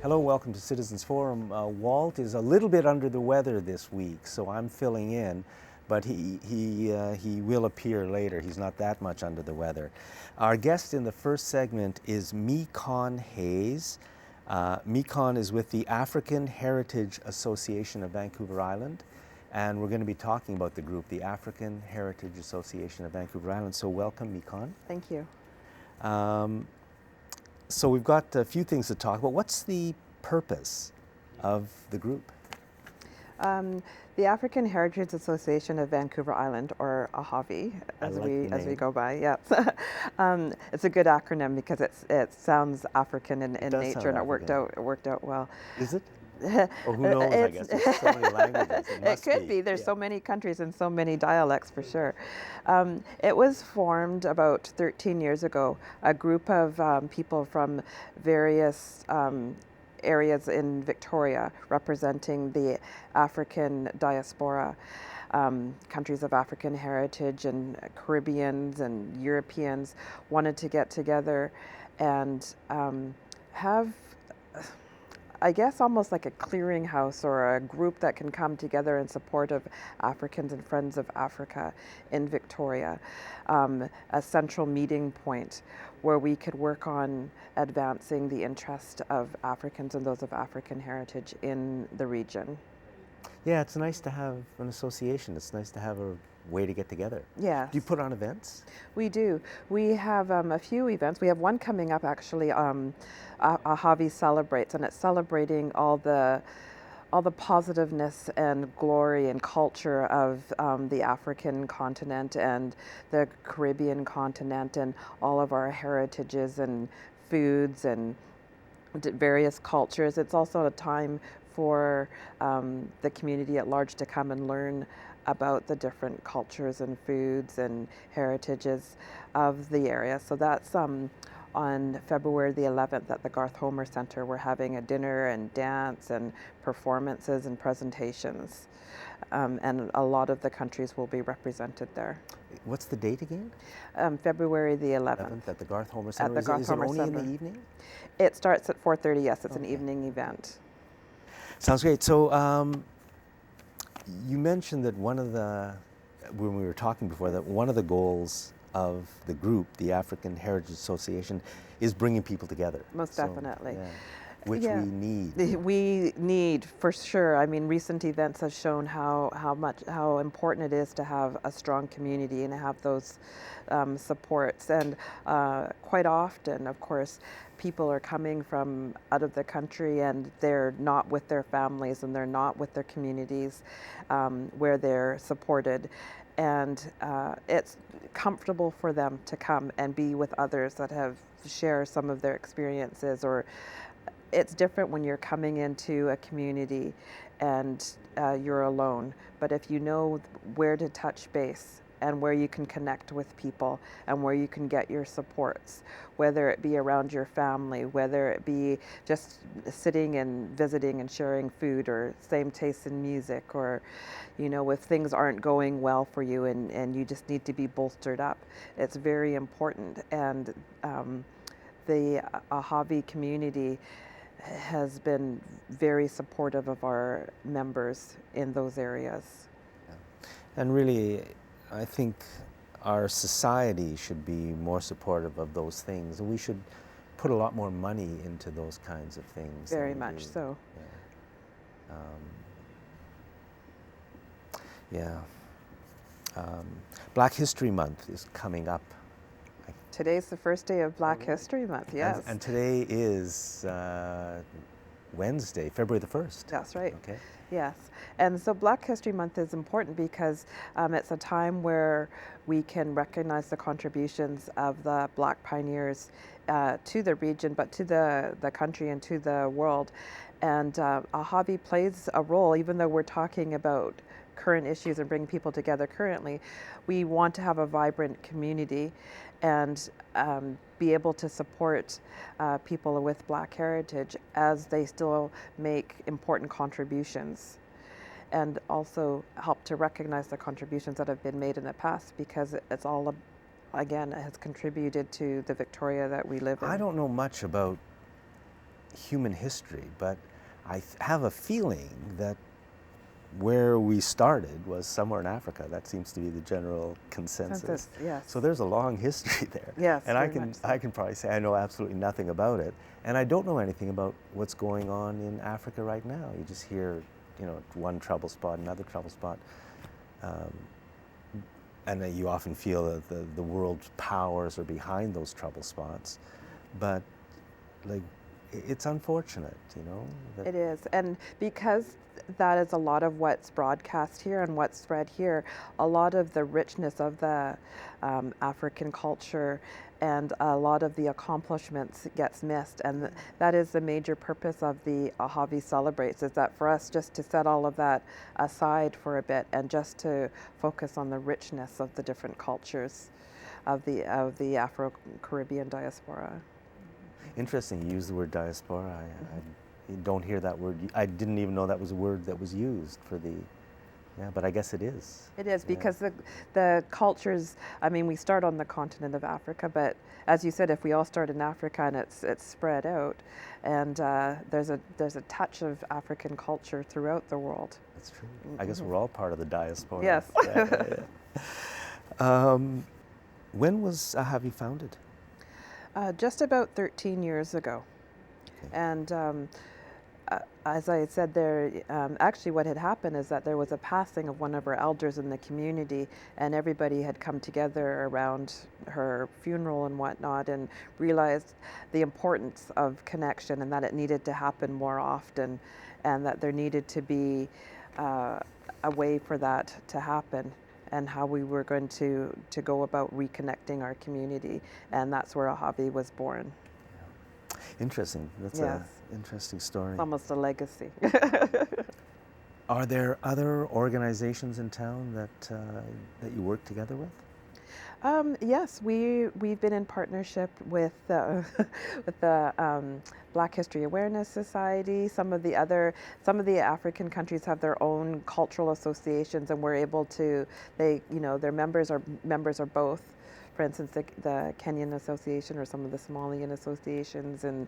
Hello, welcome to Citizens Forum. Walt is a little bit under the weather this week, so I'm filling in, but he will appear later. He's not that much under the weather. Our guest in the first segment is Mekon Hayes. Mekon is with the African Heritage Association of Vancouver Island, and we're going to be talking about the group, the African Heritage Association of Vancouver Island. So welcome, Mekon. Thank you. So we've got a few things to talk about. What's the purpose of the group? The African Heritage Association of Vancouver Island, or AHAVI, as we go by. Yeah, it's a good acronym because it sounds African in nature, and it worked out well. Is it? Or who knows? I guess there's so many languages. It could be. There's so many countries and so many dialects for sure. It was formed about 13 years ago. A group of people from various areas in Victoria representing the African diaspora, countries of African heritage and Caribbeans and Europeans wanted to get together and have, I guess, almost like a clearinghouse or a group that can come together in support of Africans and Friends of Africa in Victoria, a central meeting point where we could work on advancing the interest of Africans and those of African heritage in the region. Yeah, it's nice to have an association. It's nice to have a way to get together. Yes. Do you put on events? We do. We have a few events. We have one coming up actually, AHAVI Celebrates, and it's celebrating all the positiveness and glory and culture of the African continent and the Caribbean continent and all of our heritages and foods and various cultures. It's also a time for the community at large to come and learn about the different cultures and foods and heritages of the area. So that's on February the 11th at the Garth Homer Centre. We're having a dinner and dance and performances and presentations. And a lot of the countries will be represented there. What's the date again? February the 11th. At the Garth Homer Centre. At the Garth Homer Centre. Is it only in the evening? It starts at 4:30, yes. It's an evening event. Sounds great. So you mentioned that when we were talking before, that one of the goals of the group, the African Heritage Association, is bringing people together. Most definitely. Yeah. Which we need. We need, for sure. I mean, recent events have shown how important it is to have a strong community and have those supports. And quite often, of course, people are coming from out of the country and they're not with their families and they're not with their communities where they're supported. And it's comfortable for them to come and be with others that have shared some of their experiences. Or it's different when you're coming into a community and you're alone. But if you know where to touch base and where you can connect with people and where you can get your supports, whether it be around your family, whether it be just sitting and visiting and sharing food or same taste in music, or, you know, if things aren't going well for you and you just need to be bolstered up, it's very important. And the AHAVI community has been very supportive of our members in those areas. Yeah. And really, I think our society should be more supportive of those things. We should put a lot more money into those kinds of things. Very much so. Yeah. Black History Month is coming up. Today's the first day of Black History Month, yes. And today is Wednesday, February the 1st. That's right. Okay. Yes. And so Black History Month is important because it's a time where we can recognize the contributions of the Black pioneers to the region, but to the country and to the world. And AHAVI plays a role, even though we're talking about current issues and bringing people together currently. We want to have a vibrant community and be able to support people with Black heritage as they still make important contributions, and also help to recognize the contributions that have been made in the past, because it's all, again, has contributed to the Victoria that we live in. I don't know much about human history, but I have a feeling that where we started was somewhere in Africa. That seems to be the general consensus. Yes. So there's a long history there. Yes, and very much so. I can probably say I know absolutely nothing about it, and I don't know anything about what's going on in Africa right now. You just hear, one trouble spot, another trouble spot, and then you often feel that the world's powers are behind those trouble spots, but like it's unfortunate, that It is, and because that is a lot of what's broadcast here and what's spread here, a lot of the richness of the African culture and a lot of the accomplishments gets missed, and that is the major purpose of the Ahavi Celebrates, is that for us just to set all of that aside for a bit and just to focus on the richness of the different cultures of the Afro-Caribbean diaspora. Interesting, you use the word diaspora. I don't hear that word. I didn't even know that was a word that was used for the, but I guess it is. It is, because the cultures, I mean, we start on the continent of Africa, but as you said, if we all start in Africa and it's spread out, and there's a touch of African culture throughout the world. That's true. I guess we're all part of the diaspora. Yes. When was Ahavi founded? Just about 13 years ago. Okay. And as I said there, actually what had happened is that there was a passing of one of our elders in the community, and everybody had come together around her funeral and whatnot and realized the importance of connection and that it needed to happen more often, and that there needed to be a way for that to happen, and how we were going to go about reconnecting our community. And that's where Ahavi was born. Interesting. That's an interesting story. It's almost a legacy. Are there other organizations in town that you work together with? Yes, we've been in partnership with with the Black History Awareness Society. Some of the African countries have their own cultural associations, and we're able to. Their members are both. For instance, the Kenyan Association or some of the Somalian associations, and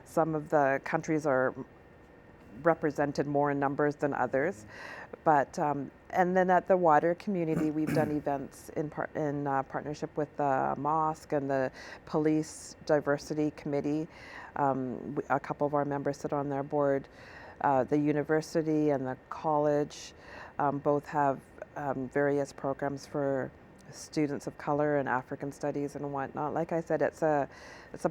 some of the countries are represented more in numbers than others. But and then at the wider community, we've done events in partnership with the mosque and the police diversity committee. A couple of our members sit on their board. The university and the college both have various programs for students of color and African studies and whatnot. Like I said, it's a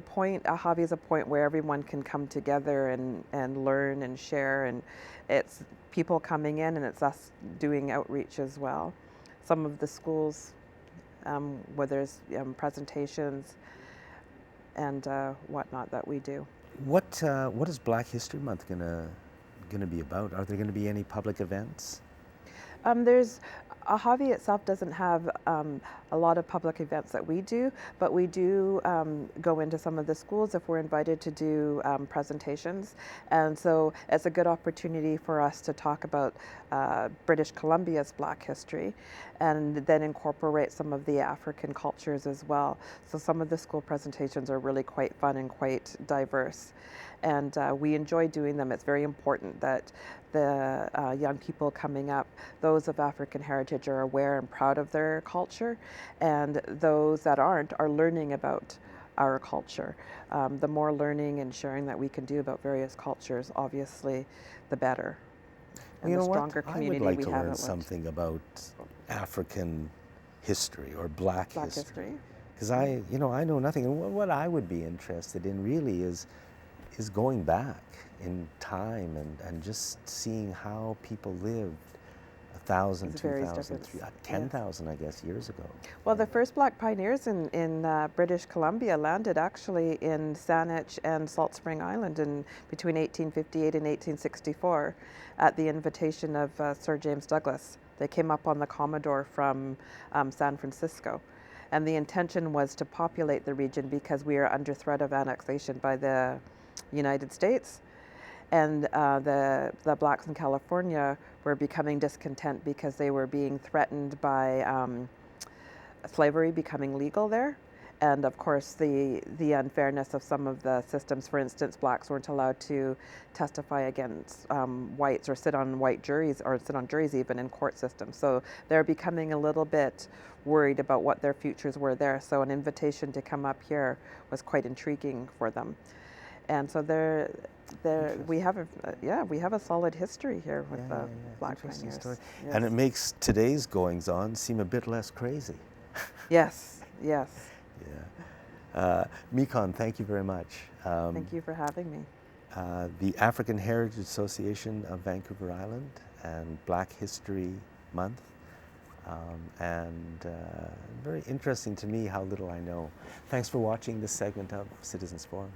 point. Ahavi is a point where everyone can come together and learn and share, and it's people coming in, and it's us doing outreach as well. Some of the schools where there's presentations and whatnot that we do. What is Black History Month gonna be about? Are there going to be any public events? Ahavi itself doesn't have a lot of public events that we do, but we do go into some of the schools if we're invited to do presentations. And so it's a good opportunity for us to talk about British Columbia's Black history, and then incorporate some of the African cultures as well. So some of the school presentations are really quite fun and quite diverse. And we enjoy doing them. It's very important that the young people coming up, those of African heritage, are aware and proud of their culture, and those that aren't are learning about our culture. The more learning and sharing that we can do about various cultures, obviously, the better. And the stronger community I would like we to have learn it with. something about African history or Black history. Because I know nothing. And what I would be interested in really is going back in time and just seeing how people lived 1,000, 2,000, 10,000, I guess, years ago. Well, the first Black pioneers in British Columbia landed actually in Saanich and Salt Spring Island between 1858 and 1864 at the invitation of Sir James Douglas. They came up on the Commodore from San Francisco. And the intention was to populate the region because we are under threat of annexation by the United States, and the blacks in California were becoming discontent because they were being threatened by slavery becoming legal there, and of course the unfairness of some of the systems. For instance, blacks weren't allowed to testify against whites or sit on white juries or sit on juries even in court systems. So they're becoming a little bit worried about what their futures were there. So an invitation to come up here was quite intriguing for them. And so we have a solid history here with the Black Interesting pioneers. story. Yes. And it makes today's goings on seem a bit less crazy. Yes, yes. Yeah. Mekon, thank you very much. Thank you for having me. The African Heritage Association of Vancouver Island and Black History Month. And very interesting to me how little I know. Thanks for watching this segment of Citizens Forum.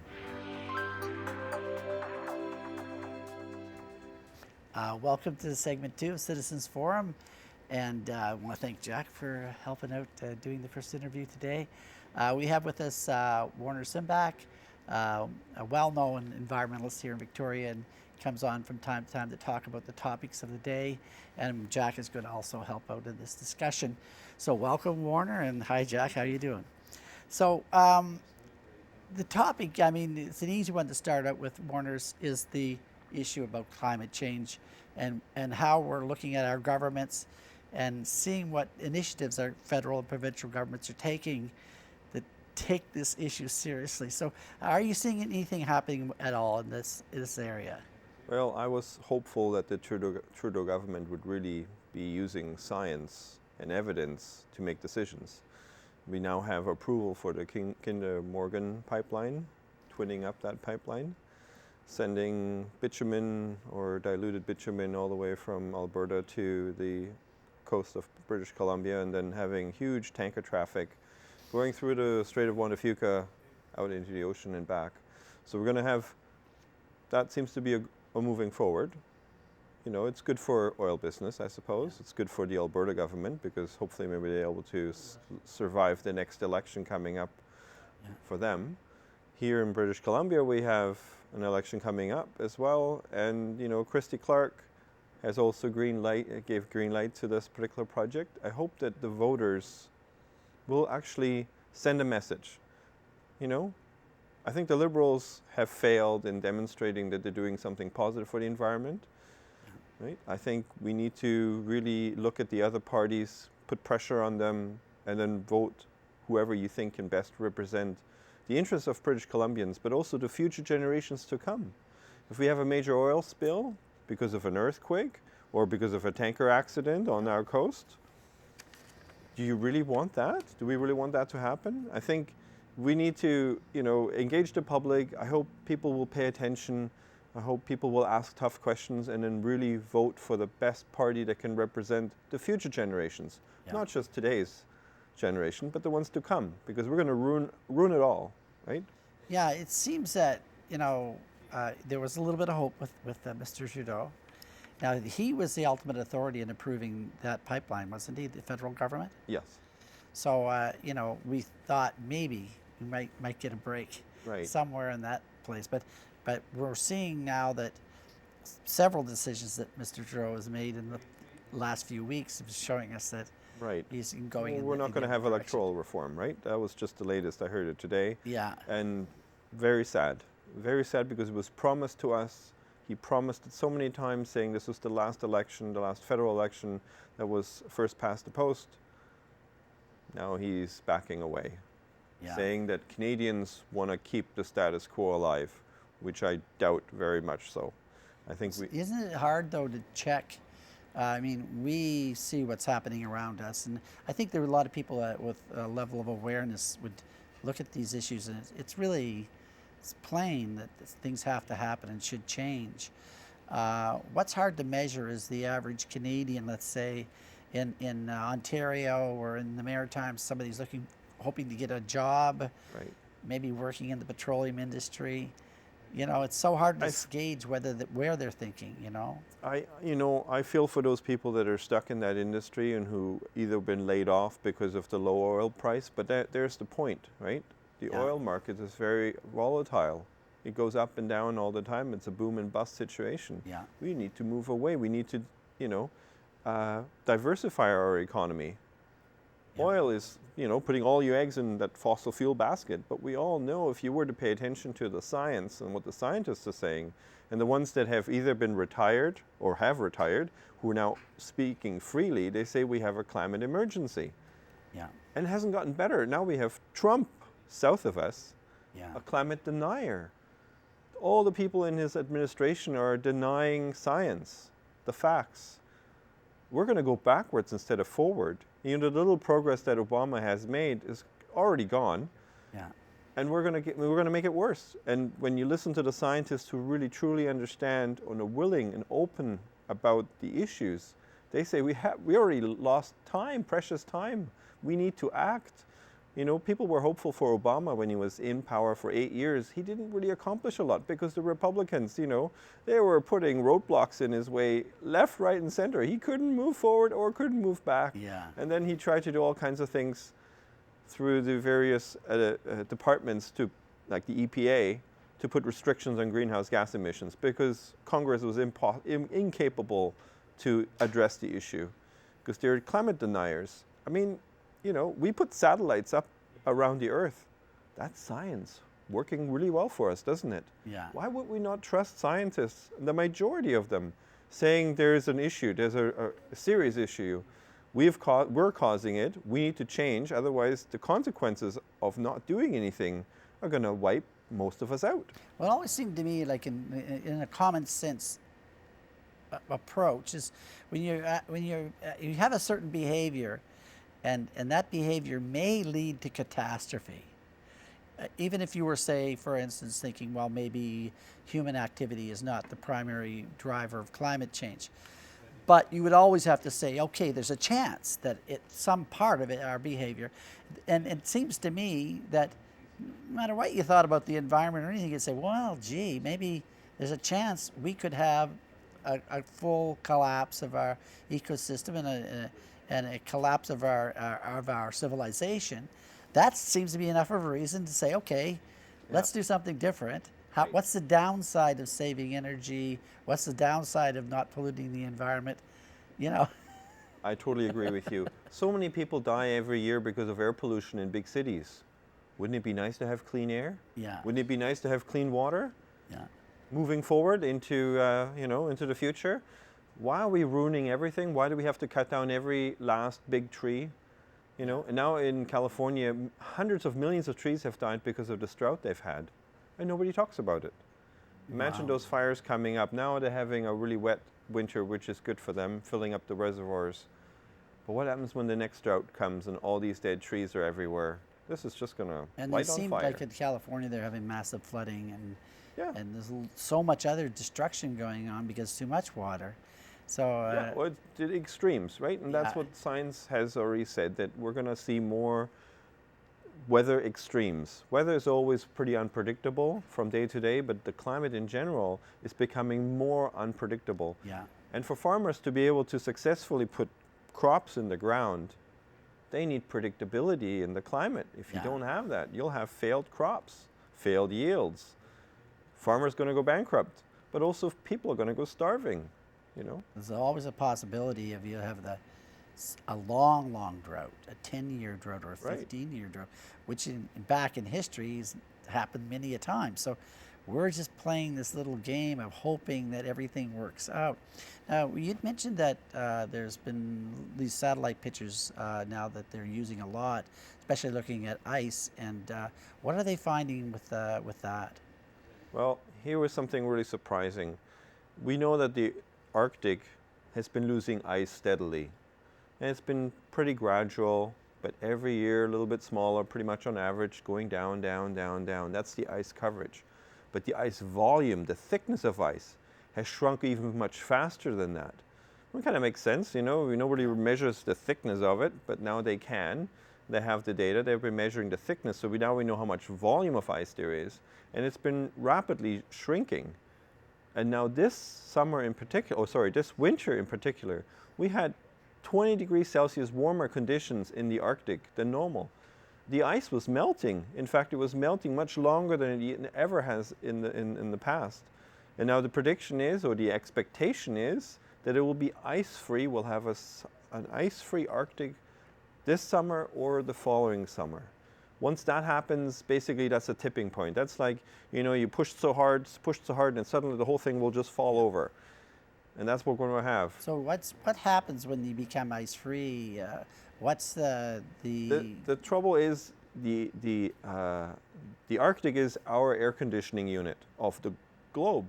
Welcome to segment 2 of Citizens Forum, and I want to thank Jack for helping out doing the first interview today. We have with us Warner Simbach, a well-known environmentalist here in Victoria, and comes on from time to time to talk about the topics of the day, and Jack is going to also help out in this discussion. So welcome, Warner, and hi, Jack, how are you doing? So the topic, I mean, it's an easy one to start out with, Warner's, is the issue about climate change and how we're looking at our governments and seeing what initiatives our federal and provincial governments are taking that take this issue seriously. So are you seeing anything happening at all in this area? Well, I was hopeful that the Trudeau government would really be using science and evidence to make decisions. We now have approval for the Kinder Morgan pipeline, twinning up that pipeline, sending bitumen or diluted bitumen all the way from Alberta to the coast of British Columbia, and then having huge tanker traffic going through the Strait of Juan de Fuca out into the ocean and back. So we're going to have, that seems to be a moving forward. You know, it's good for oil business, I suppose. It's good for the Alberta government because hopefully maybe they're able to survive the next election coming up for them. Here in British Columbia, we have an election coming up as well, and you know, Christy Clark has also gave green light to this particular project. I hope that the voters will actually send a message. You know, I think the Liberals have failed in demonstrating that they're doing something positive for the environment. Right? I think we need to really look at the other parties, put pressure on them, and then vote whoever you think can best represent the interests of British Columbians, but also the future generations to come. If we have a major oil spill because of an earthquake or because of a tanker accident on our coast, do you really want that? Do we really want that to happen? I think we need to, you know, engage the public. I hope people will pay attention. I hope people will ask tough questions and then really vote for the best party that can represent the future generations, not just today's generation, but the ones to come, because we're going to ruin it all, right? Yeah, it seems that, you know, there was a little bit of hope with Mr. Trudeau. Now, he was the ultimate authority in approving that pipeline, wasn't he, the federal government? Yes. So, you know, we thought maybe we might get a break somewhere in that place. But we're seeing now that several decisions that Mr. Trudeau has made in the last few weeks is showing us that he's going in we're not going to have direction. electoral reform, right? That was just the latest. I heard it today. Yeah. And very sad because it was promised to us. He promised it so many times, saying this was the last election, the last federal election that was first past the post. Now he's backing away, saying that Canadians want to keep the status quo alive, which I doubt very much so. I think Isn't it hard, though, to check? I mean, we see what's happening around us, and I think there are a lot of people with a level of awareness would look at these issues, and it's plain that things have to happen and should change. What's hard to measure is the average Canadian, let's say, in Ontario or in the Maritimes. Somebody's hoping to get a job, maybe working in the petroleum industry. You know, it's so hard to gauge where they're thinking, you know. I feel for those people that are stuck in that industry and who either been laid off because of the low oil price, but there's the point, right? The oil market is very volatile. It goes up and down all the time. It's a boom and bust situation. Yeah. We need to move away. We need to, diversify our economy. Yeah. Oil is, putting all your eggs in that fossil fuel basket. But we all know if you were to pay attention to the science and what the scientists are saying, and the ones that have either been retired or have retired, who are now speaking freely, they say we have a climate emergency. Yeah. And it hasn't gotten better. Now we have Trump south of us, Yeah. a climate denier. All the people in his administration are denying science, the facts. We're going to go backwards instead of forward. The little progress that Obama has made is already gone. Yeah. And we're going to make it worse. And when you listen to the scientists who really truly understand and are willing and open about the issues, they say we already lost time, precious time. We need to act. People were hopeful for Obama when he was in power for 8 years. He didn't really accomplish a lot because the Republicans, they were putting roadblocks in his way left, right, and center. He couldn't move forward or couldn't move back. Yeah. And then he tried to do all kinds of things through the various departments, like the EPA, to put restrictions on greenhouse gas emissions because Congress was incapable to address the issue because they're climate deniers. I mean, we put satellites up around the Earth. That's science working really well for us, doesn't it? Yeah. Why would we not trust scientists, the majority of them, saying there's an issue, there's a serious issue. We're causing it, we need to change, otherwise the consequences of not doing anything are going to wipe most of us out. Well, it always seemed to me like in a common sense approach is when you have a certain behavior and that behavior may lead to catastrophe. Even if you were, say, for instance, thinking, well, maybe human activity is not the primary driver of climate change. But you would always have to say, okay, there's a chance that some part of it, our behavior, and it seems to me that no matter what you thought about the environment or anything, you'd say, well, gee, maybe there's a chance we could have a full collapse of our ecosystem and a collapse of our civilization. That seems to be enough of a reason to say, okay, let's do something different. What's the downside of saving energy? What's the downside of not polluting the environment? I totally agree with you. So many people die every year because of air pollution in big cities. Wouldn't it be nice to have clean air? Yeah. Wouldn't it be nice to have clean water? Yeah. Moving forward into into the future, why are we ruining everything? Why do we have to cut down every last big tree? And now in California, hundreds of millions of trees have died because of the drought they've had, and nobody talks about it. Imagine those fires coming up. Now they're having a really wet winter, which is good for them, filling up the reservoirs. But what happens when the next drought comes and all these dead trees are everywhere? This is just going to light on fire. And it seems like in California they're having massive flooding and there's so much other destruction going on because too much water. So it's the extremes, right? And that's what science has already said, that we're going to see more weather extremes. Weather is always pretty unpredictable from day to day, but the climate in general is becoming more unpredictable. Yeah. And for farmers to be able to successfully put crops in the ground, they need predictability in the climate. If you don't have that, you'll have failed crops, failed yields. Farmers going to go bankrupt, but also people are going to go starving. There's always a possibility of you have a long drought, a 10-year drought or a 15-year drought, which back in history has happened many a time. So we're just playing this little game of hoping that everything works out. Now, you'd mentioned that there's been these satellite pictures now that they're using a lot, especially looking at ice. And what are they finding with that? Well, here was something really surprising. We know that the Arctic has been losing ice steadily. And it's been pretty gradual, but every year a little bit smaller, pretty much on average, going down, down, down, down. That's the ice coverage. But the ice volume, the thickness of ice, has shrunk even much faster than that. It kind of makes sense, nobody measures the thickness of it, but now they can. They have the data, they've been measuring the thickness, so now we know how much volume of ice there is, and it's been rapidly shrinking. And now this winter in particular, we had 20 degrees Celsius warmer conditions in the Arctic than normal. The ice was melting. In fact, it was melting much longer than it ever has in the past. And now the prediction is, or the expectation is, that it will be ice-free. We'll have an ice-free Arctic this summer or the following summer. Once that happens, basically that's a tipping point. That's like, you pushed so hard, and suddenly the whole thing will just fall over. And that's what we're going to have. So what happens when you become ice free? What's the trouble is the Arctic is our air conditioning unit of the globe.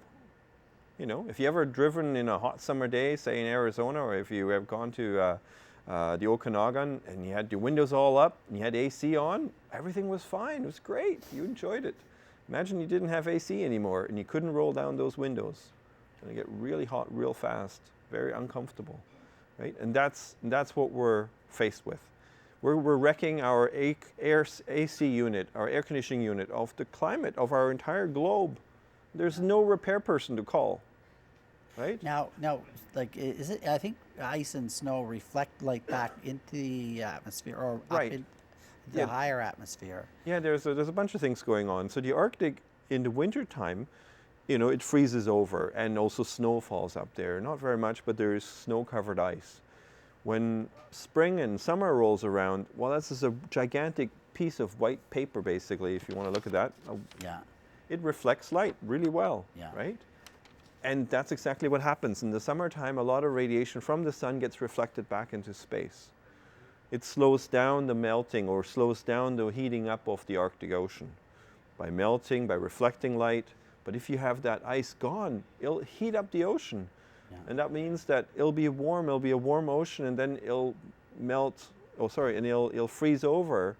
If you ever driven in a hot summer day, say in Arizona, or if you have gone to the Okanagan and you had your windows all up and you had AC on, everything was fine. It was great. You enjoyed it. Imagine you didn't have AC anymore and you couldn't roll down those windows. It's going to get really hot real fast, very uncomfortable, right? And that's what we're faced with. We're wrecking our AC unit, our air conditioning unit, of the climate of our entire globe. There's no repair person to call, right? Now, like, is it? I think ice and snow reflect light back into the atmosphere, or right. up into the higher atmosphere. Yeah, there's a bunch of things going on. So the Arctic in the wintertime, it freezes over, and also snow falls up there. Not very much, but there is snow-covered ice. When spring and summer rolls around, well, that's just a gigantic piece of white paper, basically, if you want to look at that. Yeah. It reflects light really well, Yeah. right? And that's exactly what happens. In the summertime, a lot of radiation from the sun gets reflected back into space. It slows down the melting, or slows down the heating up of the Arctic Ocean by melting, by reflecting light. But if you have that ice gone, it'll heat up the ocean. Yeah. And that means that it'll be a warm ocean, and then it'll melt, and it'll freeze over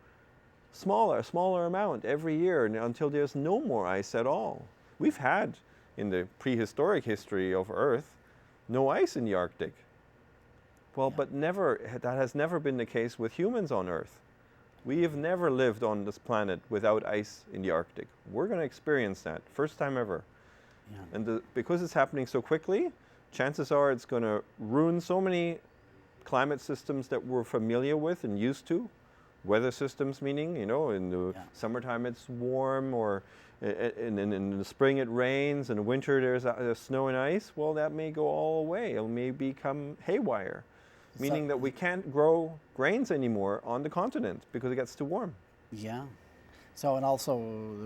smaller amount every year until there's no more ice at all. We've had, in the prehistoric history of Earth, no ice in the Arctic. Well, but that has never been the case with humans on Earth. We have never lived on this planet without ice in the Arctic. We're going to experience that, first time ever. Yeah. And because it's happening so quickly, chances are it's going to ruin so many climate systems that we're familiar with and used to. Weather systems, meaning, in the summertime it's warm, or in the spring it rains, and in the winter there's snow and ice. Well, that may go all away. It may become haywire, meaning that we can't grow grains anymore on the continent because it gets too warm. Yeah. So, and also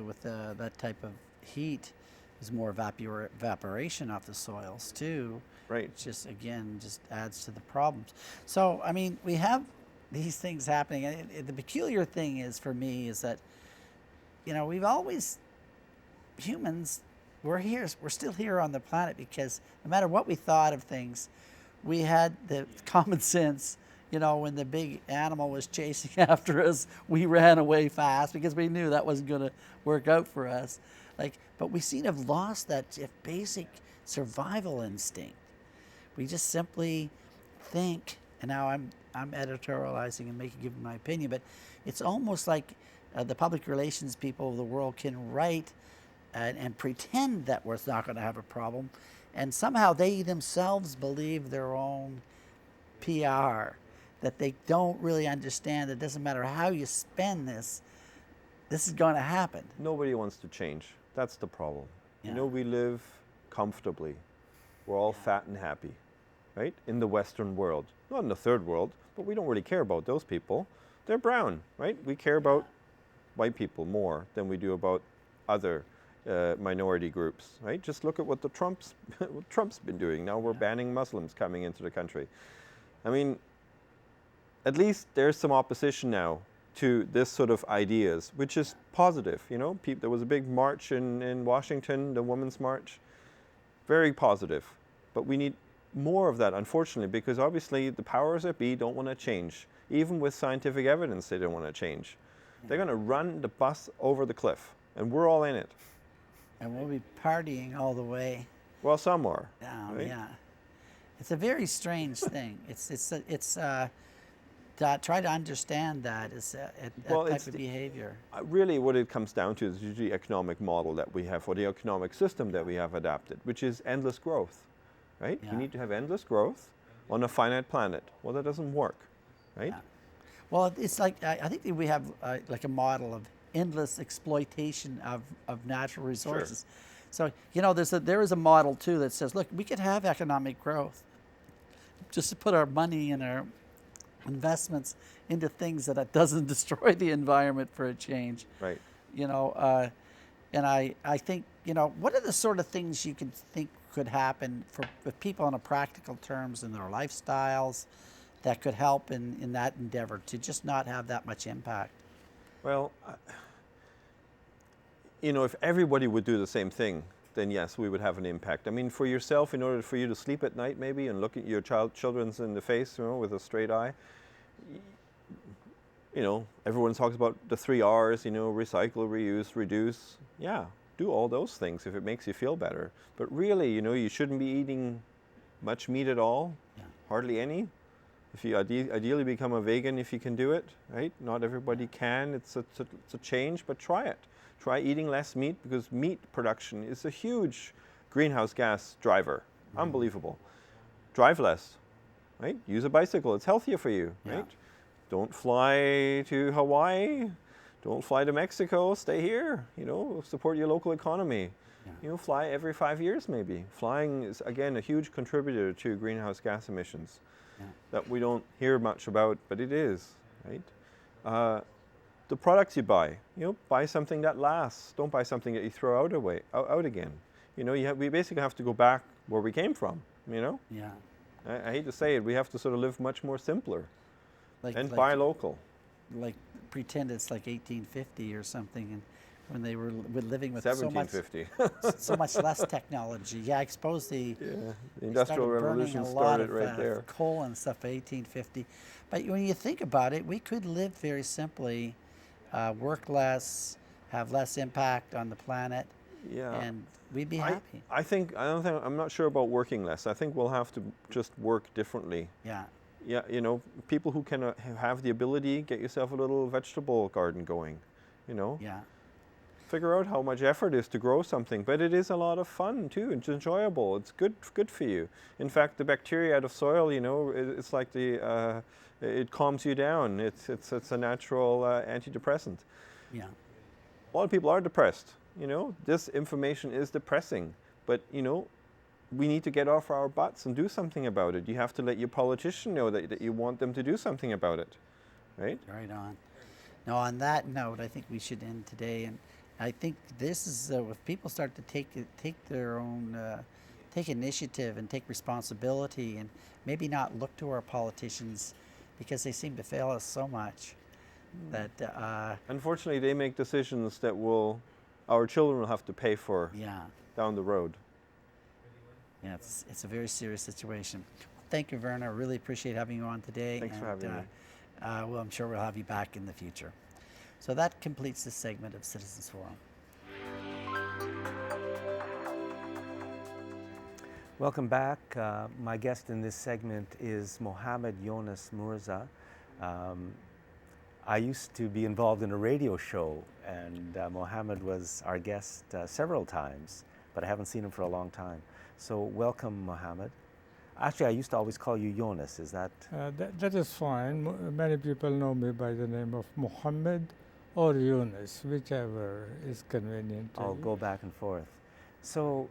with that type of heat, there's more evaporation off the soils too. Right. Which just adds to the problems. So, I mean, we have these things happening. And the peculiar thing is, for me, is that, we've always, humans, we're still here on the planet because no matter what we thought of things, we had the common sense. When the big animal was chasing after us, we ran away fast because we knew that wasn't going to work out for us. But we seem to have lost that basic survival instinct. We just simply think, and now I'm editorializing and giving my opinion, but it's almost like the public relations people of the world can write and pretend that we're not going to have a problem, and somehow they themselves believe their own PR, that they don't really understand that it doesn't matter how you spend this is going to happen. Nobody wants to change. That's the problem. Yeah. We live comfortably. We're all fat and happy, right? In the Western world. Not in the third world, but we don't really care about those people. They're brown, right? We care about white people more than we do about other minority groups, right? Just look at what Trump's been doing. Now we're banning Muslims coming into the country. I mean, at least there's some opposition now to this sort of ideas, which is positive. There was a big march in Washington, the Women's March. Very positive. But we need more of that, unfortunately, because obviously the powers that be don't want to change. Even with scientific evidence, they don't want to change. They're going to run the bus over the cliff, and we're all in it. And we'll be partying all the way. Well, some are. Down, right? Yeah. It's a very strange thing. Try to understand that type of behavior. Really what it comes down to is usually the economic model that we have, or the economic system that we have adapted, which is endless growth, right? Yeah. You need to have endless growth on a finite planet. Well, that doesn't work, right? Yeah. Well, it's like, I think that we have like a model of endless exploitation of natural resources. Sure. So, there is a model too that says, look, we could have economic growth just to put our money in our investments into things that doesn't destroy the environment for a change. Right. You know, and I think, you know, what are the sort of things you could think could happen for people on a practical terms in their lifestyles that could help in that endeavor to just not have that much impact? Well, you know, if everybody would do the same thing, then yes, we would have an impact. I mean, for yourself, in order for you to sleep at night maybe and look at your children's in the face, you know, with a straight eye, you know, everyone talks about the 3 R's, you know, recycle, reuse, reduce. Yeah, do all those things if it makes you feel better. But really, you know, you shouldn't be eating much meat at all, hardly any. If you ideally become a vegan if you can do it, right? Not everybody can. It's a change, but try it. Try eating less meat, because meat production is a huge greenhouse gas driver. Unbelievable. Drive less, right? Use a bicycle. It's healthier for you, right? Don't fly to Hawaii. Don't fly to Mexico. Stay here. You know, support your local economy. You know, fly every 5 years maybe. Flying is, again, a huge contributor to greenhouse gas emissions that we don't hear much about, but it is, right? The products you buy, you know, buy something that lasts. Don't buy something that you throw out again. You know, we basically have to go back where we came from, you know? Yeah. I hate to say it, we have to sort of live much more simpler and buy local. Like pretend it's like 1850 or something, and when they were living with so much less technology. Yeah, I suppose the Industrial Revolution started right there. Coal and stuff by 1850. But when you think about it, we could live very simply, work less, have less impact on the planet, and we'd be happy. I'm not sure about working less. I think we'll have to just work differently. Yeah. Yeah, you know, people who can have the ability, get yourself a little vegetable garden going, you know. Yeah. Figure out how much effort it is to grow something, but it is a lot of fun too. It's enjoyable. It's good for you. In fact, the bacteria out of soil, you know, it's like it calms you down. It's a natural antidepressant. Yeah. A lot of people are depressed. You know, this information is depressing, but you know, we need to get off our butts and do something about it. You have to let your politician know that you want them to do something about it, right? Right on. Now, on that note, I think we should end today, and I think this is if people start to take their own take initiative and take responsibility, and maybe not look to our politicians because they seem to fail us so much that unfortunately they make decisions that our children will have to pay for down the road. Yeah, it's a very serious situation. Thank you, Werner. I really appreciate having you on today. Thanks for having me. Well, I'm sure we'll have you back in the future. So that completes this segment of Citizens Forum. Welcome back. My guest in this segment is Mohammed Yunus Mirza. I used to be involved in a radio show, and Mohammed was our guest several times, but I haven't seen him for a long time. So welcome, Mohammed. Actually, I used to always call you Yunus. Is that? That is fine. Many people know me by the name of Mohammed or Yunus, whichever is convenient to I'll you. go back and forth. So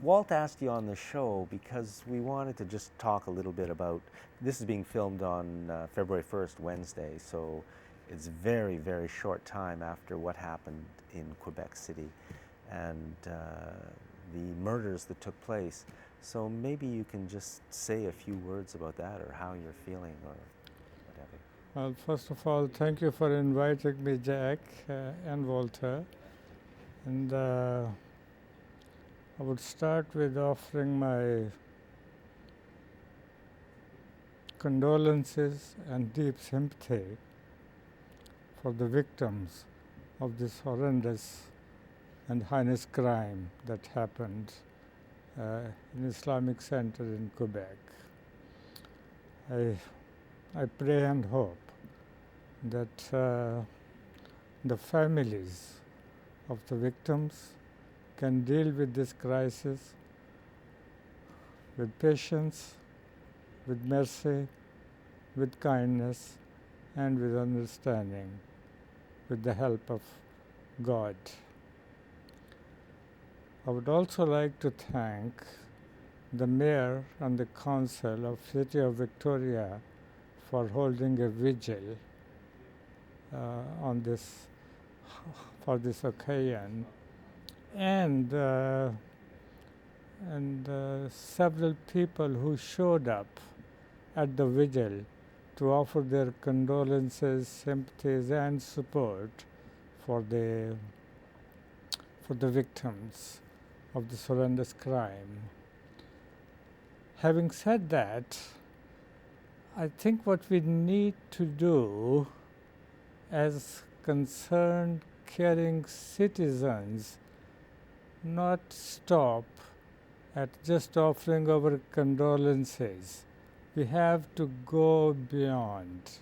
Walt asked you on the show because we wanted to just talk a little bit about, this is being filmed on February 1st, Wednesday, so it's very, very short time after what happened in Quebec City and the murders that took place. So maybe you can just say a few words about that, or how you're feeling, or whatever. Well, first of all, thank you for inviting me, Jack and Walter. And I would start with offering my condolences and deep sympathy for the victims of this horrendous and heinous crime that happened in Islamic Center in Quebec. I pray and hope that the families of the victims can deal with this crisis with patience, with mercy, with kindness, and with understanding, with the help of God. I would also like to thank the mayor and the council of City of Victoria for holding a vigil on this for this occasion, and several people who showed up at the vigil to offer their condolences, sympathies, and support for the victims of this horrendous crime. Having said that, I think what we need to do as concerned, caring citizens, not stop at just offering our condolences. We have to go beyond.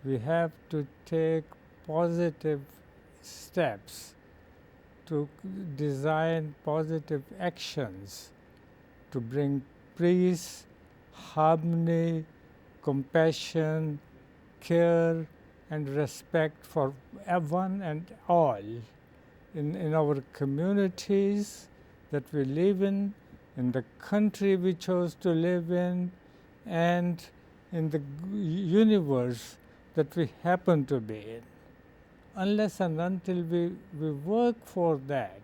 We have to take positive steps to design positive actions to bring peace, harmony, compassion, care, and respect for one and all in our communities that we live in the country we chose to live in, and in the universe that we happen to be in. Unless and until we work for that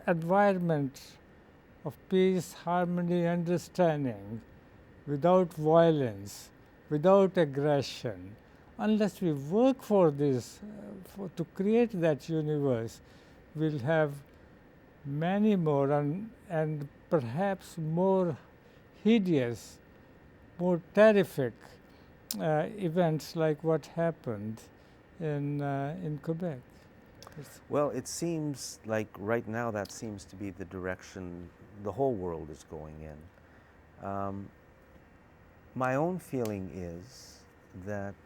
environment of peace, harmony, understanding, without violence, without aggression, unless we work for this, to create that universe, we'll have many more and perhaps more hideous, more terrific events like what happened in Quebec. Well, it seems like right now that seems to be the direction the whole world is going in. My own feeling is that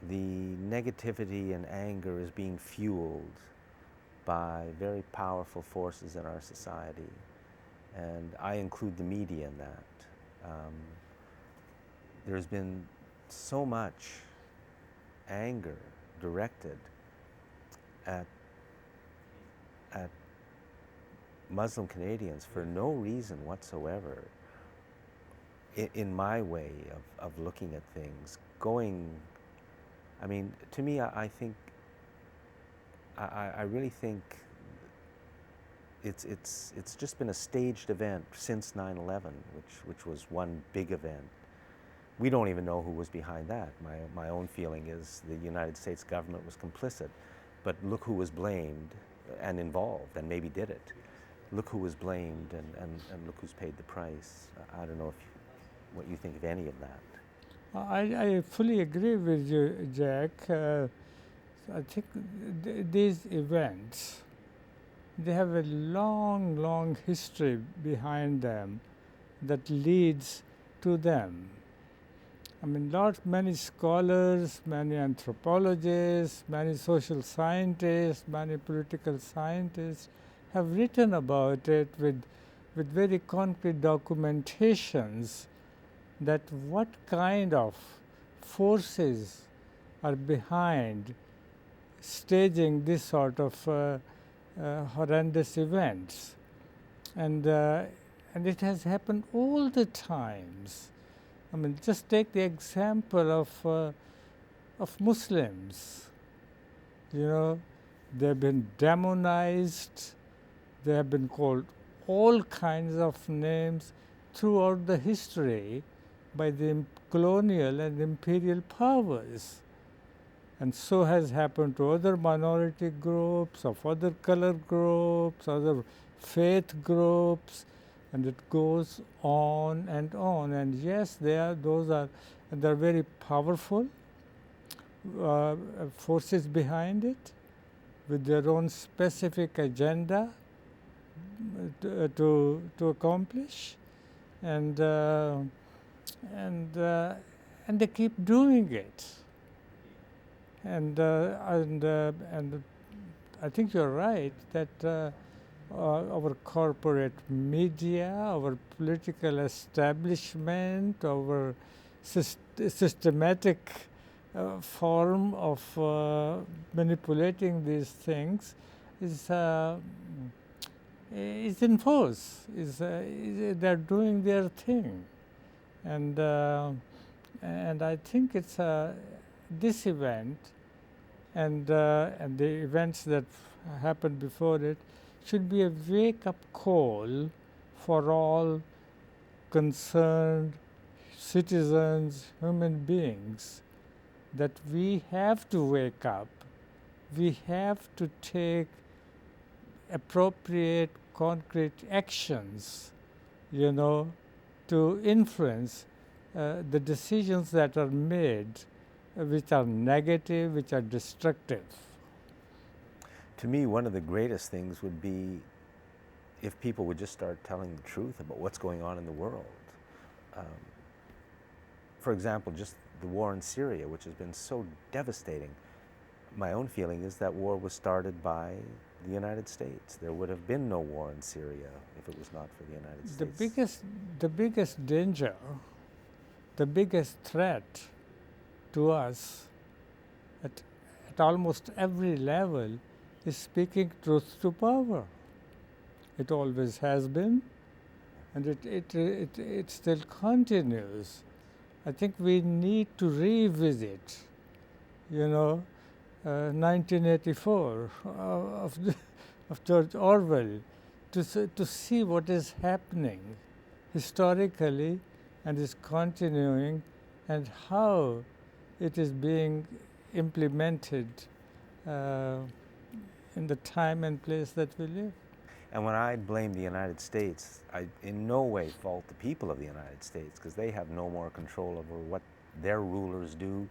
the negativity and anger is being fueled by very powerful forces in our society, and I include the media in that. There's been so much anger directed at Muslim Canadians for no reason whatsoever, in my way of looking at things. I mean, to me, I think, I really think it's just been a staged event since 9/11, which was one big event. We don't even know who was behind that. My own feeling is the United States government was complicit, but look who was blamed and involved and maybe did it. Look who was blamed and look who's paid the price. I don't know what you think of any of that. I fully agree with you, Jack. I think these events, they have a long, long history behind them that leads to them. I mean, many scholars, many anthropologists, many social scientists, many political scientists have written about it with very concrete documentations that what kind of forces are behind staging this sort of horrendous events. And it has happened all the times. I mean, just take the example of Muslims. You know, they've been demonized, they have been called all kinds of names throughout the history by the colonial and imperial powers. And so has happened to other minority groups, of other color groups, other faith groups, and it goes on and on. And yes, they're very powerful forces behind it with their own specific agenda to accomplish, and they keep doing it. And I think you're right that our corporate media, our political establishment, our systematic form of manipulating these things is is in force. They're doing their thing, and I think it's this event and the events that happened before it should be a wake-up call for all concerned citizens, human beings, that we have to wake up. We have to take appropriate, concrete actions, to influence the decisions that are made, which are negative, which are destructive. To me, one of the greatest things would be if people would just start telling the truth about what's going on in the world. For example, just the war in Syria, which has been so devastating. My own feeling is that war was started by the United States. There would have been no war in Syria if it was not for the United States. The biggest danger, the biggest threat to us at almost every level is speaking truth to power. It always has been, and it still continues. I think we need to revisit, 1984 of George Orwell, to see what is happening historically and is continuing, and how it is being implemented in the time and place that we live. And when I blame the United States, I in no way fault the people of the United States, because they have no more control over what their rulers do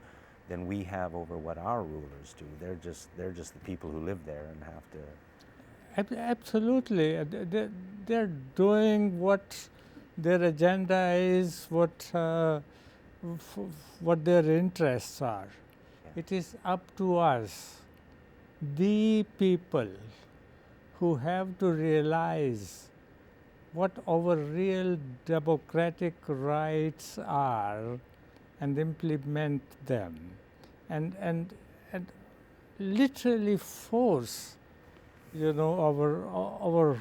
than we have over what our rulers do. They're just the people who live there and have to. Absolutely, they're doing what their agenda is, what their interests are. Yeah. It is up to us, the people, who have to realize what our real democratic rights are and implement them, and literally force, our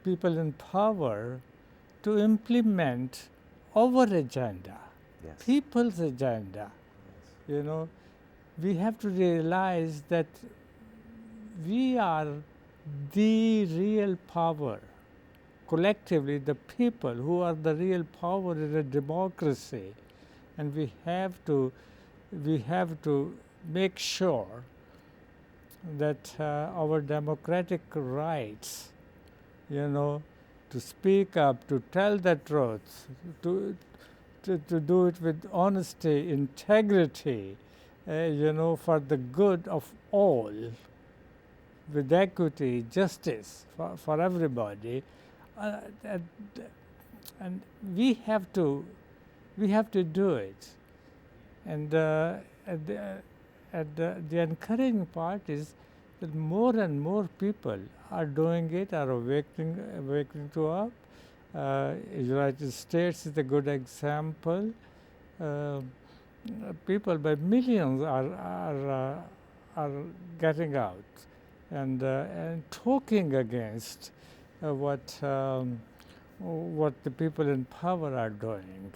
people in power to implement our agenda, Yes. people's agenda. Yes. We have to realize that we are the real power. Collectively, the people who are the real power in a democracy, and we have to make sure that our democratic rights, to speak up, to tell the truth, to do it with honesty, integrity, for the good of all, with equity, justice for everybody, and we have to do it. And the encouraging part is that more and more people are doing it, are awakening to up. United States is a good example. People by millions are getting out and talking against what the people in power are doing,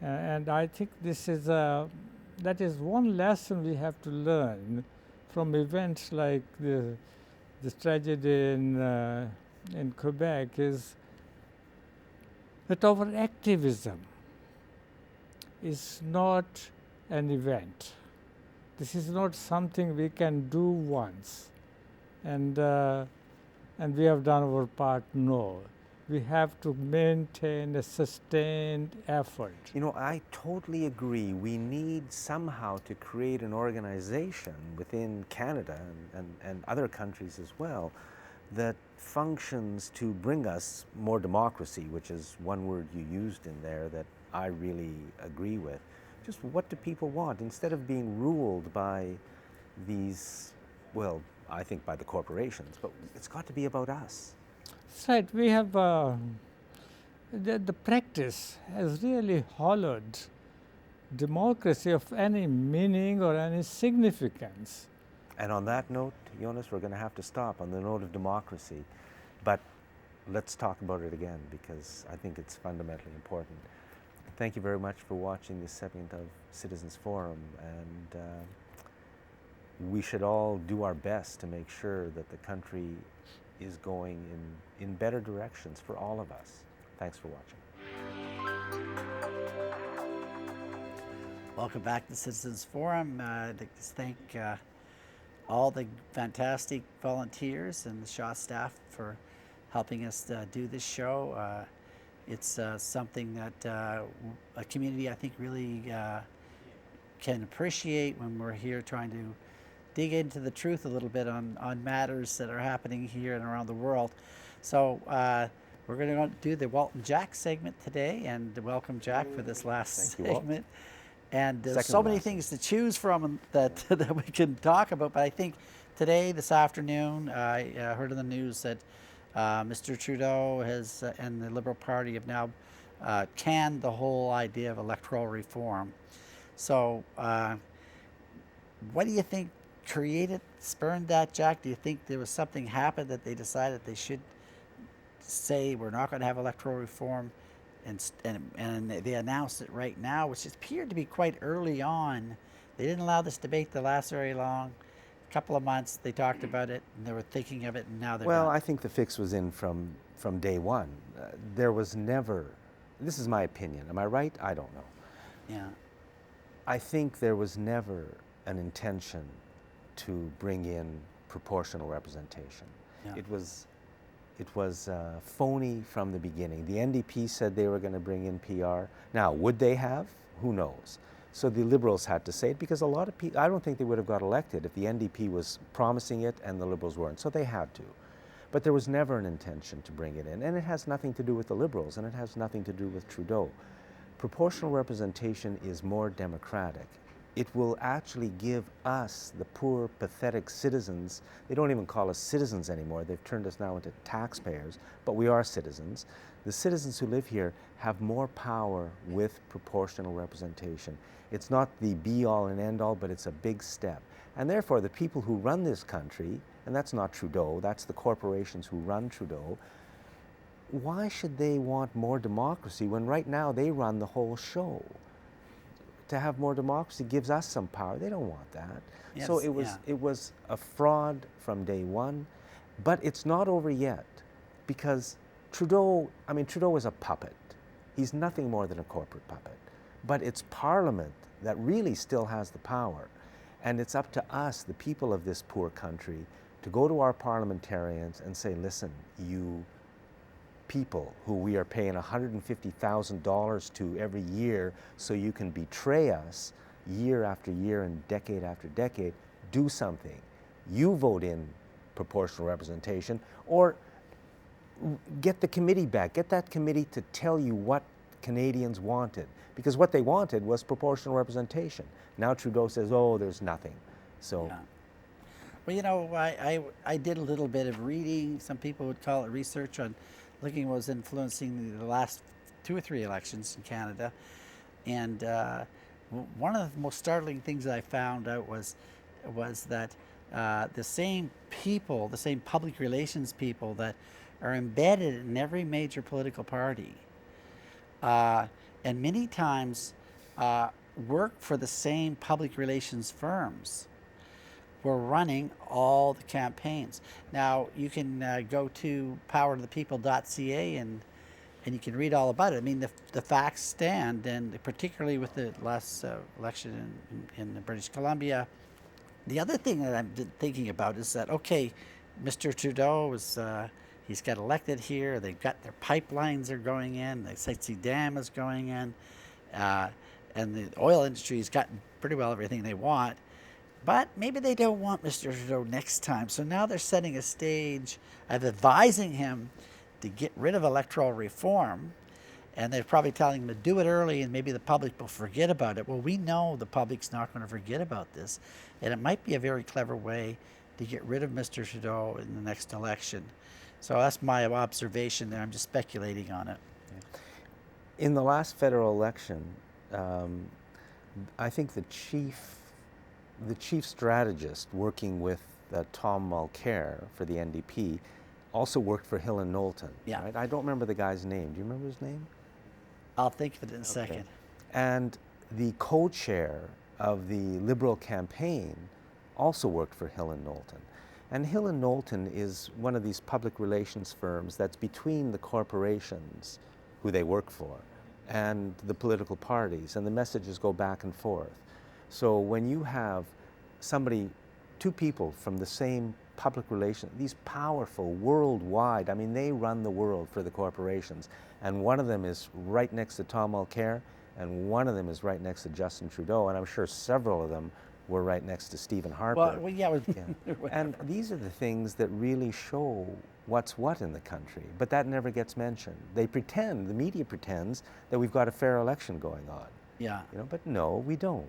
and I think that is one lesson we have to learn from events like this tragedy in Quebec, is that our activism is not an event. This is not something we can do once, and we have done our part. No, we have to maintain a sustained effort. I totally agree. We need somehow to create an organization within Canada and other countries as well that functions to bring us more democracy, which is one word you used in there that I really agree with. Just what do people want? Instead of being ruled by these, well, I think by the corporations, but it's got to be about us. That's right. We have the practice has really hollowed democracy of any meaning or any significance. And on that note, Jonas, we're going to have to stop on the note of democracy. but let's talk about it again because I think it's fundamentally important. Thank you very much for watching this segment of Citizens Forum, and we should all do our best to make sure that the country is going in better directions for all of us. Thanks for watching. Welcome back to Citizens Forum. I'd like to thank all the fantastic volunteers and the Shaw staff for helping us do this show. It's something that a community, I think, really can appreciate when we're here trying to dig into the truth a little bit on matters that are happening here and around the world. So we're going to do the Walt and Jack segment today, and welcome Jack for this last segment. And there's so many things to choose from that, that we can talk about, but I think today, this afternoon, I heard in the news that Mr. Trudeau has and the Liberal Party have now canned the whole idea of electoral reform. So what do you think spurned that, Jack? Do you think there was something happened that they decided they should say we're not going to have electoral reform, and they announced it right now, which appeared to be quite early on? They didn't allow this debate to last very long. A couple of months they talked about it and they were thinking of it, and now they're Well, done. I think the fix was in from day one. There was never, this is my opinion, am I right? I don't know. Yeah. I think there was never an intention to bring in proportional representation. Yeah. It was phony from the beginning. The NDP said they were going to bring in PR. Now, would they have? Who knows? So the Liberals had to say it because a lot of people, I don't think they would have got elected if the NDP was promising it and the Liberals weren't. So they had to. But there was never an intention to bring it in. And it has nothing to do with the Liberals, and it has nothing to do with Trudeau. Proportional representation is more democratic. It will actually give us, the poor, pathetic citizens, they don't even call us citizens anymore, they've turned us now into taxpayers, but we are citizens. The citizens who live here have more power with proportional representation. It's not the be-all and end-all, but it's a big step. And therefore, the people who run this country, and that's not Trudeau, that's the corporations who run Trudeau, why should they want more democracy when right now they run the whole show? To have more democracy gives us some power. They don't want that. Yes, So it was a fraud from day one, but it's not over yet because Trudeau is a puppet. He's nothing more than a corporate puppet. But it's Parliament that really still has the power. And it's up to us, the people of this poor country, to go to our parliamentarians and say, listen, you people who we are paying $150,000 to every year so you can betray us year after year and decade after decade, do something. You vote in proportional representation, or get the committee back. Get that committee to tell you what Canadians wanted, because what they wanted was proportional representation. Now Trudeau says, oh, there's nothing. So. Yeah. Well, you know, I did a little bit of reading. Some people would call it research on looking at what was influencing the last 2 or 3 elections in Canada. And one of the most startling things that I found out was that the same people, the same public relations people that are embedded in every major political party, and many times work for the same public relations firms, were running all the campaigns. Now, you can go to powertothepeople.ca and you can read all about it. I mean, the facts stand, and particularly with the last election in British Columbia. The other thing that I'm thinking about is that, okay, Mr. Trudeau he's got elected here, they've got their pipelines are going in, the Site Dam is going in, and the oil industry's gotten pretty well everything they want. But maybe they don't want Mr. Trudeau next time. So now they're setting a stage of advising him to get rid of electoral reform. And they're probably telling him to do it early and maybe the public will forget about it. Well, we know the public's not going to forget about this. And it might be a very clever way to get rid of Mr. Trudeau in the next election. So that's my observation there. I'm just speculating on it. In the last federal election, I think the chief strategist working with Tom Mulcair for the NDP also worked for Hill and Knowlton. Yeah. Right? I don't remember the guy's name. Do you remember his name? I'll think of it in a second. And the co-chair of the Liberal campaign also worked for Hill and Knowlton. And Hill and Knowlton is one of these public relations firms that's between the corporations who they work for and the political parties, and the messages go back and forth. So when you have somebody, two people from the same public relation, these powerful worldwide, I mean, they run the world for the corporations, and one of them is right next to Tom Mulcair, and one of them is right next to Justin Trudeau, and I'm sure several of them were right next to Stephen Harper. Well, yeah. And these are the things that really show what's what in the country, but that never gets mentioned. They pretend, the media pretends, that we've got a fair election going on. Yeah. You know, but no, we don't.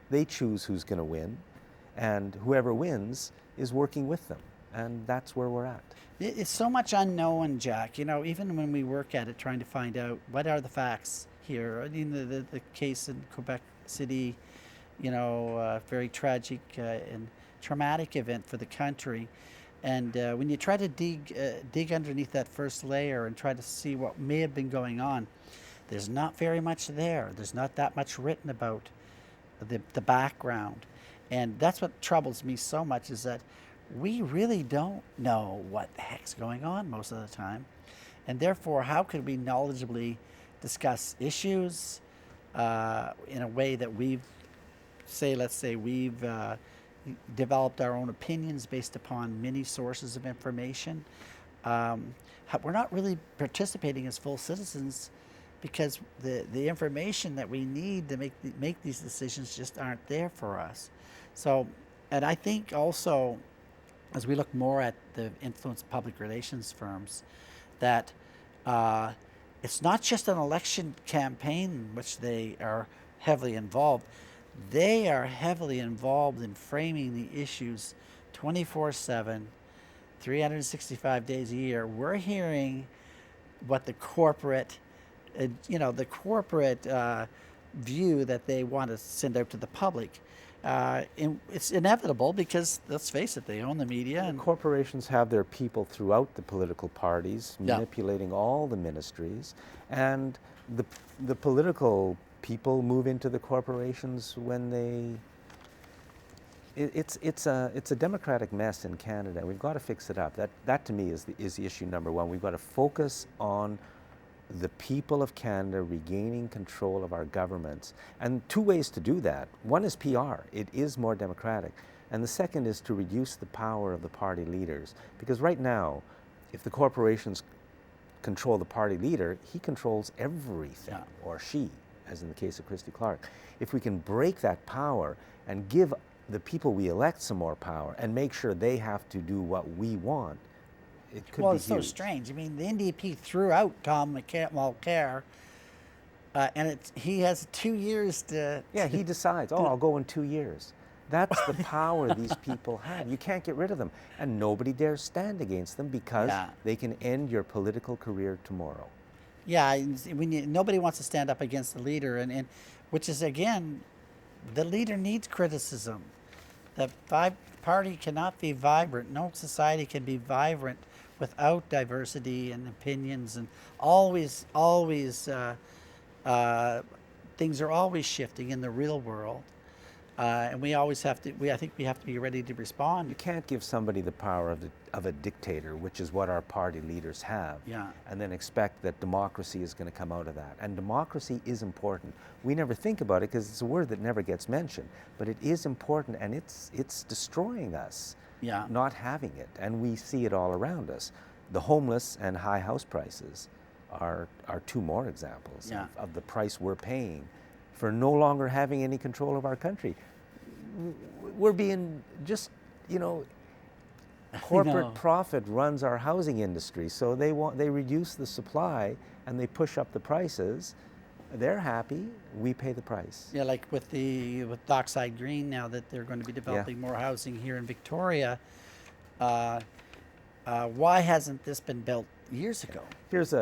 They choose who's going to win, and whoever wins is working with them, and that's where we're at. It's so much unknown, Jack. You know, even when we work at it, trying to find out what are the facts here. I mean, the case in Quebec City, you know, very tragic and traumatic event for the country. And when you try to dig underneath that first layer and try to see what may have been going on, there's not very much there. There's not that much written about the background. And that's what troubles me so much, is that we really don't know what the heck's going on most of the time. And therefore, how could we knowledgeably discuss issues in a way that let's say we've developed our own opinions based upon many sources of information. We're not really participating as full citizens, because the information that we need to make these decisions just aren't there for us. So, and I think also, as we look more at the influence of public relations firms, that it's not just an election campaign in which they are heavily involved. They are heavily involved in framing the issues 24/7, 365 days a year. We're hearing what the corporate, view that they want to send out to the public. It's inevitable because, let's face it, they own the media. And corporations have their people throughout the political parties Yeah. manipulating all the ministries, and the political people move into the corporations when they. It's a democratic mess in Canada. We've got to fix it up. That to me is the issue number one. We've got to focus on the people of Canada regaining control of our governments. And two ways to do that. One is PR. It is more democratic. And the second is to reduce the power of the party leaders. Because right now, if the corporations control the party leader, he controls everything, Yeah. or she, as in the case of Christy Clark. If we can break that power and give the people we elect some more power and make sure they have to do what we want, it could well, be it's so huge. strange. I mean, the NDP threw out Tom Mulcair, and he has 2 years to. Yeah, he decides, I'll go in 2 years. That's the power these people have. You can't get rid of them. And nobody dares stand against them, because Yeah. they can end your political career tomorrow. Yeah, nobody wants to stand up against the leader, and which is, again, the leader needs criticism. The party cannot be vibrant. No society can be vibrant without diversity and opinions, and always things are always shifting in the real world, and we always have to. I think we have to be ready to respond. You can't give somebody the power of a dictator, which is what our party leaders have, Yeah. and then expect that democracy is going to come out of that. And democracy is important. We never think about it because it's a word that never gets mentioned, but it is important, and it's destroying us. Yeah. Not having it, and we see it all around us. The homeless and high house prices are two more examples Yeah. of the price we're paying for no longer having any control of our country. We're being just, corporate profit runs our housing industry, so they reduce the supply and they push up the prices. They're happy, we pay the price. Yeah, like with Dockside Green, now that they're going to be developing more housing here in Victoria, why hasn't this been built years ago? Here's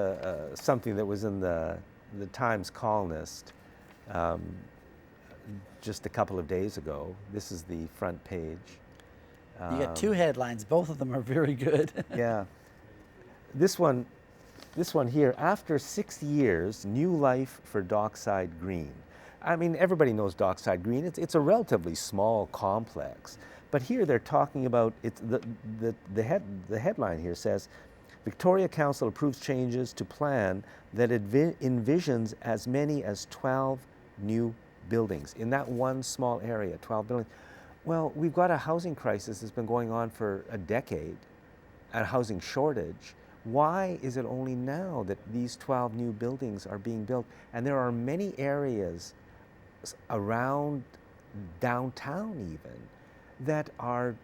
something that was in the Times columnist just a couple of days ago. This is the front page. You got two headlines. Both of them are very good. Yeah. This one here, after 6 years, new life for Dockside Green. I mean, everybody knows Dockside Green. It's a relatively small complex. But here they're talking about, the headline here says, Victoria Council approves changes to plan that envisions as many as 12 new buildings. In that one small area, 12 buildings. Well, we've got a housing crisis that's been going on for a decade, a housing shortage. Why is it only now that these 12 new buildings are being built? And there are many areas around downtown even that are,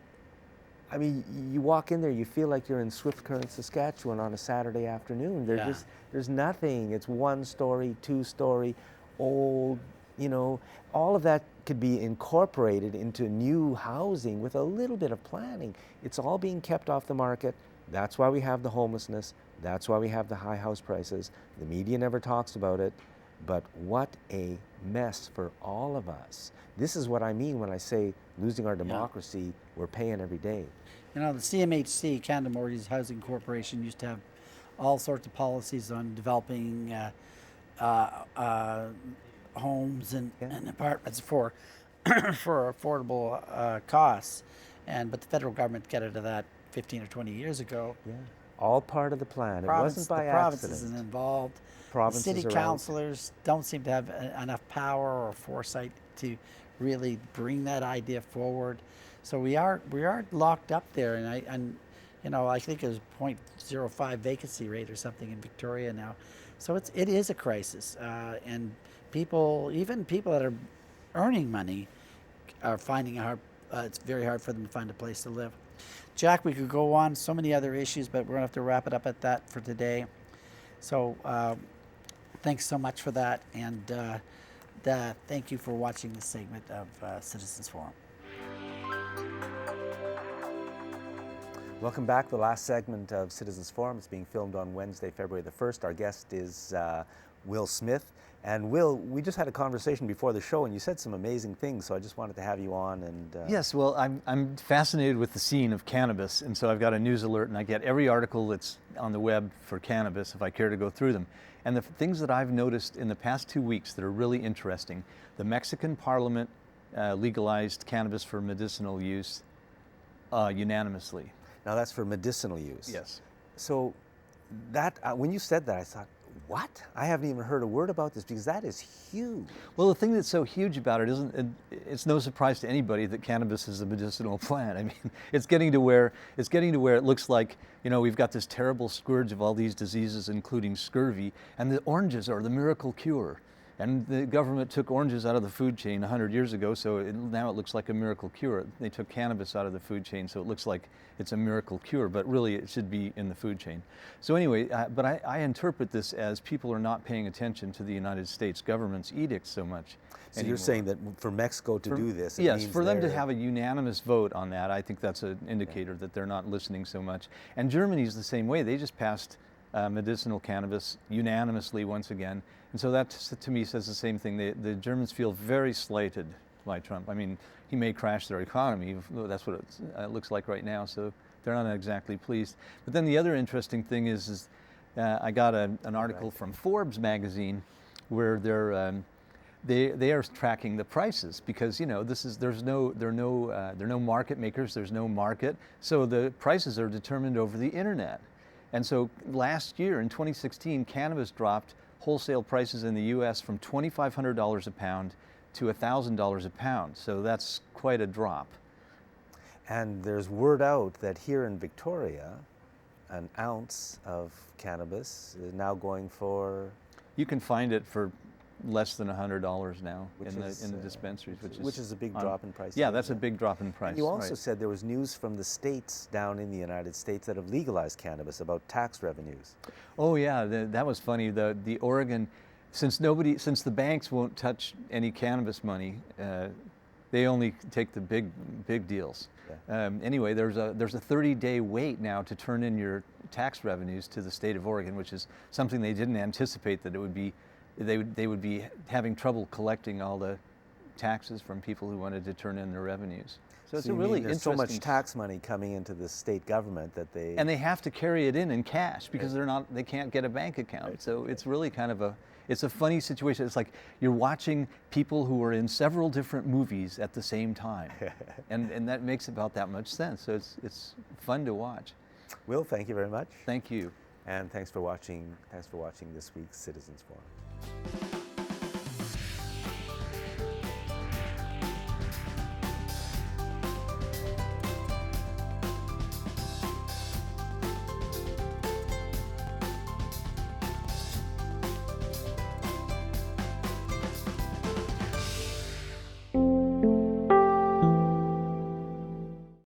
I mean, you walk in there, you feel like you're in Swift Current, Saskatchewan on a Saturday afternoon. There's nothing. It's 1 story, 2 story, old, you know, all of that could be incorporated into new housing with a little bit of planning. It's all being kept off the market. That's why we have the homelessness. That's why we have the high house prices. The media never talks about it, but what a mess for all of us. This is what I mean when I say losing our democracy, we're paying every day. You know, the CMHC, Canada Mortgage Housing Corporation, used to have all sorts of policies on developing homes and apartments for for affordable costs, but the federal government got into that 15 or 20 years ago. Yeah, all part of the plan. It wasn't by the province accident. isn't involved. Provinces The city are out. councilors don't seem to have enough power or foresight to really bring that idea forward. So we are locked up there, and you know, I think it was 0.05 vacancy rate or something in Victoria now. So it is a crisis, and even people that are earning money are finding it's very hard for them to find a place to live. Jack, we could go on so many other issues, but we're gonna have to wrap it up at that for today. So thanks so much for that, and thank you for watching this segment of Citizens Forum. Welcome back. The last segment of Citizens Forum is being filmed on Wednesday, February the 1st. Our guest is Will Smith. And Will, we just had a conversation before the show, and you said some amazing things, so I just wanted to have you on. And Yes, well, I'm fascinated with the scene of cannabis, and so I've got a news alert, and I get every article that's on the web for cannabis if I care to go through them. And the things that I've noticed in the past 2 weeks that are really interesting, the Mexican Parliament legalized cannabis for medicinal use unanimously. Now that's for medicinal use. Yes. So that when you said that, I thought, what? I haven't even heard a word about this, because that is huge. Well, the thing that's so huge about it it's no surprise to anybody that cannabis is a medicinal plant. I mean, it's getting to where it looks like, you know, we've got this terrible scourge of all these diseases, including scurvy, and the oranges are the miracle cure. And the government took oranges out of the food chain 100 years ago, so now it looks like a miracle cure. They took cannabis out of the food chain, so it looks like it's a miracle cure, but really it should be in the food chain. So anyway, but I interpret this as people are not paying attention to the United States government's edicts so much. So you're saying that for Mexico to do this, it yes, means for them to have a unanimous vote on that, I think that's an indicator that they're not listening so much. And Germany's the same way. They just passed medicinal cannabis unanimously once again. And so that, to me, says the same thing. The Germans feel very slighted by Trump. I mean, he may crash their economy. That's what it looks like right now. So they're not exactly pleased. But then the other interesting thing is I got an article from Forbes magazine where they are tracking the prices, because, you know, there are no market makers. There's no market. So the prices are determined over the internet. And so last year, in 2016, cannabis dropped wholesale prices in the U.S. from $2,500 a pound to $1,000 a pound. So that's quite a drop. And there's word out that here in Victoria, an ounce of cannabis is now going for... You can find it for less than $100 now in the dispensaries, which is a big drop in price. Yeah, that's a big drop in price. And you also said there was news from the states down in the United States that have legalized cannabis about tax revenues. Oh yeah, that was funny. The Oregon, since the banks won't touch any cannabis money, they only take the big deals. Yeah. Anyway, there's a 30-day wait now to turn in your tax revenues to the state of Oregon, which is something they didn't anticipate that it would be. They would be having trouble collecting all the taxes from people who wanted to turn in their revenues. So it's So a you really mean there's so much interesting tax money coming into the state government that they and they have to carry it in cash because they can't get a bank account. So it's really kind of it's a funny situation. It's like you're watching people who are in several different movies at the same time, and that makes about that much sense. So it's fun to watch. Will, thank you very much. Thank you. And thanks for watching this week's Citizens Forum.